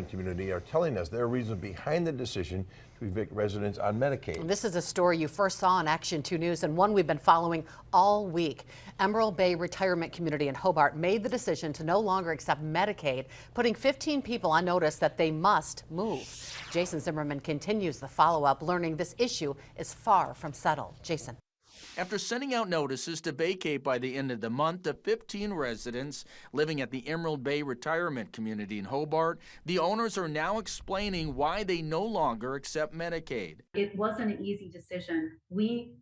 community are telling us their reasons behind the decision to evict residents on Medicaid. This is a story you first saw on Action 2 News and one we've been following all week. Emerald Bay Retirement Community in Hobart made the decision to no longer accept Medicaid, putting 15 people on notice that they must move. Jason Zimmerman continues the follow-up, learning this issue is far from settled. Jason. After sending out notices to vacate by the end of the month, the 15 residents living at the Emerald Bay Retirement Community in Hobart, the owners are now explaining why they no longer accept Medicaid. It wasn't an easy decision. We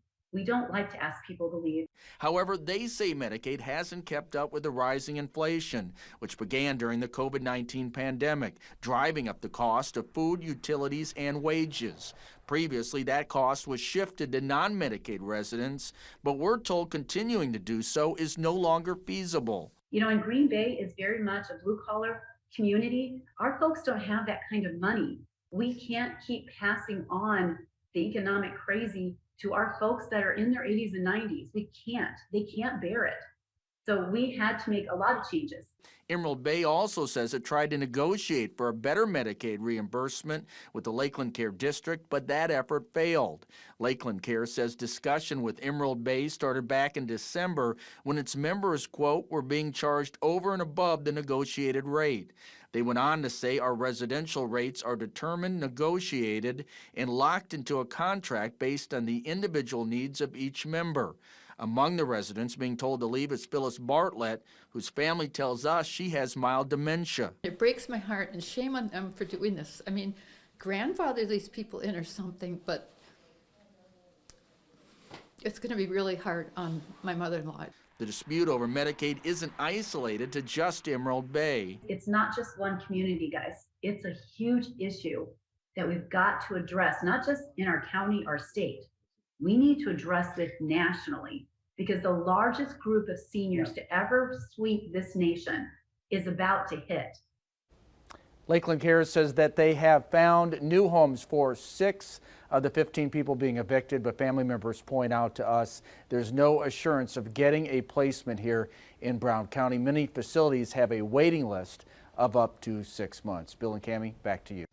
don't like to ask people to leave. However, they say Medicaid hasn't kept up with the rising inflation, which began during the COVID-19 pandemic, driving up the cost of food, utilities, and wages. Previously, that cost was shifted to non-Medicaid residents, but we're told continuing to do so is no longer feasible. You know, and Green Bay is very much a blue-collar community. Our folks don't have that kind of money. We can't keep passing on the economic crazy to our folks that are in their 80s and 90s. They can't bear it. So we had to make a lot of changes. Emerald Bay also says it tried to negotiate for a better Medicaid reimbursement with the Lakeland Care District, but that effort failed. Lakeland Care says discussion with Emerald Bay started back in December when its members, quote, were being charged over and above the negotiated rate. They went on to say our residential rates are determined, negotiated, and locked into a contract based on the individual needs of each member. Among the residents being told to leave is Phyllis Bartlett, whose family tells us she has mild dementia. It breaks my heart, and shame on them for doing this. I mean, grandfather these people in or something, but it's going to be really hard on my mother-in-law. The dispute over Medicaid isn't isolated to just Emerald Bay. It's not just one community, guys. It's a huge issue that we've got to address, not just in our county or state. We need to address this nationally because the largest group of seniors to ever sweep this nation is about to hit. Lakeland Care says that they have found new homes for 6 of the 15 people being evicted, but family members point out to us there's no assurance of getting a placement here in Brown County. Many facilities have a waiting list of up to 6 months. Bill and Cammie, back to you.